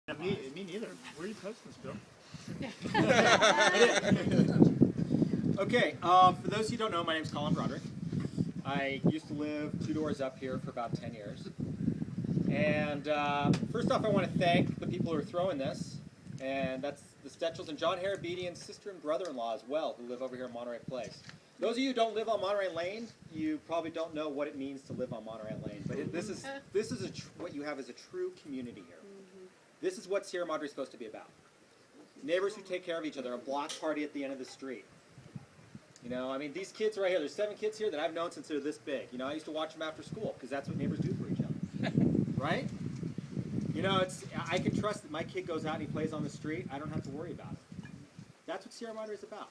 Me neither. Where are you posting this, Bill? Okay, for those who don't know, my name is Colin Braudrick. I used to live 2 doors up here for about 10 years. And first off, I want to thank the people who are throwing this. And that's the Stetchels and John Harabedian's sister and brother-in-law as well, who live over here in Monterey Place. Those of you who don't live on Monterey Lane, you probably don't know what it means to live on Monterey Lane. But this is what you have is a true community here. This is what Sierra Madre is supposed to be about. Neighbors who take care of each other, a block party at the end of the street. You know, I mean, these kids right here, there's 7 kids here that I've known since they're this big. You know, I used to watch them after school because that's what neighbors do for each other. Right? You know, I can trust that my kid goes out and he plays on the street. I don't have to worry about it. That's what Sierra Madre is about.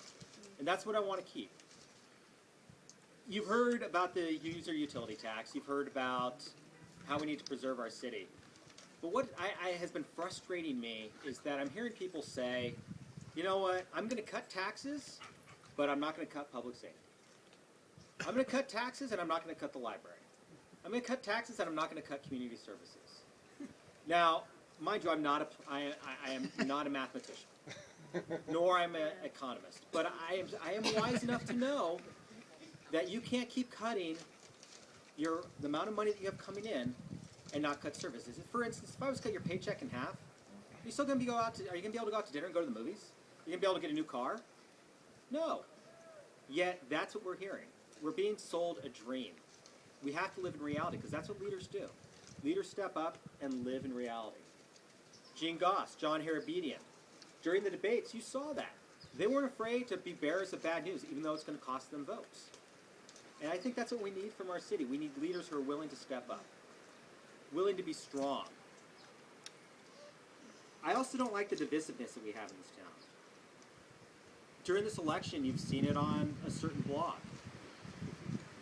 And that's what I want to keep. You've heard about the user utility tax. You've heard about how we need to preserve our city. But what has been frustrating me is that I'm hearing people say, you know what, I'm going to cut taxes, but I'm not going to cut public safety. I'm going to cut taxes, and I'm not going to cut the library. I'm going to cut taxes, and I'm not going to cut community services. Now, mind you, I am not a mathematician, nor am I an economist. But I am wise enough to know that you can't keep cutting the amount of money that you have coming in and not cut services. For instance, if I was to cut your paycheck in half, are you still going to are you going to be able to go out to dinner and go to the movies? Are you going to be able to get a new car? No. Yet that's what we're hearing. We're being sold a dream. We have to live in reality because that's what leaders do. Leaders step up and live in reality. Gene Goss, John Harabedian. During the debates, you saw that. They weren't afraid to be bearers of bad news, even though it's going to cost them votes. And I think that's what we need from our city. We need leaders who are willing to step up. Willing to be strong. I also don't like the divisiveness that we have in this town. During this election, you've seen it on a certain blog.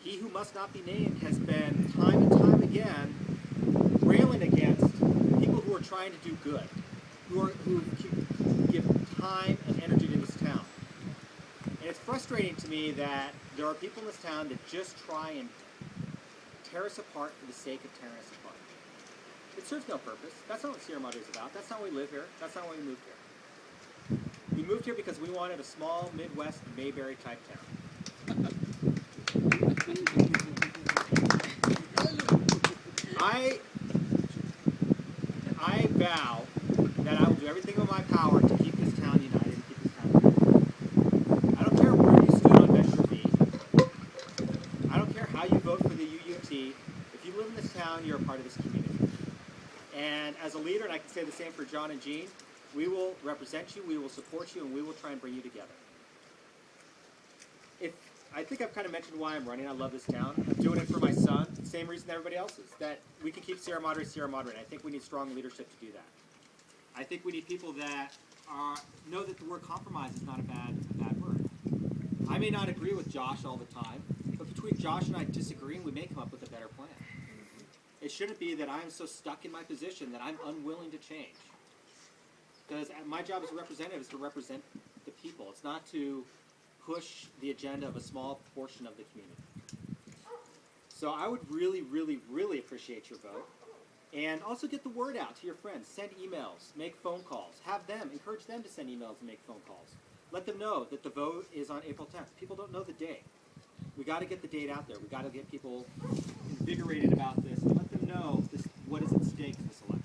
He who must not be named has been time and time again railing against people who are trying to do good, who give time and energy to this town. And it's frustrating to me that there are people in this town that just try and tear us apart for the sake of tearing us apart. It serves no purpose. That's not what Sierra Madre is about. That's not why we live here. That's not why we moved here. We moved here because we wanted a small Midwest Mayberry type town. I vow that I will do everything in my power to keep this town united and keep this town united. I don't care where you stood on Measure B. I don't care how you vote for the UUT. If you live in this town, you're a part of this community. And as a leader, and I can say the same for John and Jean, we will represent you, we will support you, and we will try and bring you together. I think I've kind of mentioned why I'm running. I love this town. I'm doing it for my son. Same reason everybody else is, that we can keep Sierra Madre, and I think we need strong leadership to do that. I think we need people that know that the word compromise is not a bad word. I may not agree with Josh all the time, but between Josh and I disagreeing, we may come up with a better plan. It shouldn't be that I'm so stuck in my position that I'm unwilling to change. Because my job as a representative is to represent the people. It's not to push the agenda of a small portion of the community. So I would really, really, really appreciate your vote. And also get the word out to your friends. Send emails, make phone calls. Encourage them to send emails and make phone calls. Let them know that the vote is on April 10th. People don't know the date. We got to get the date out there. We got to get people invigorated about this and let them know what is at stake in this election.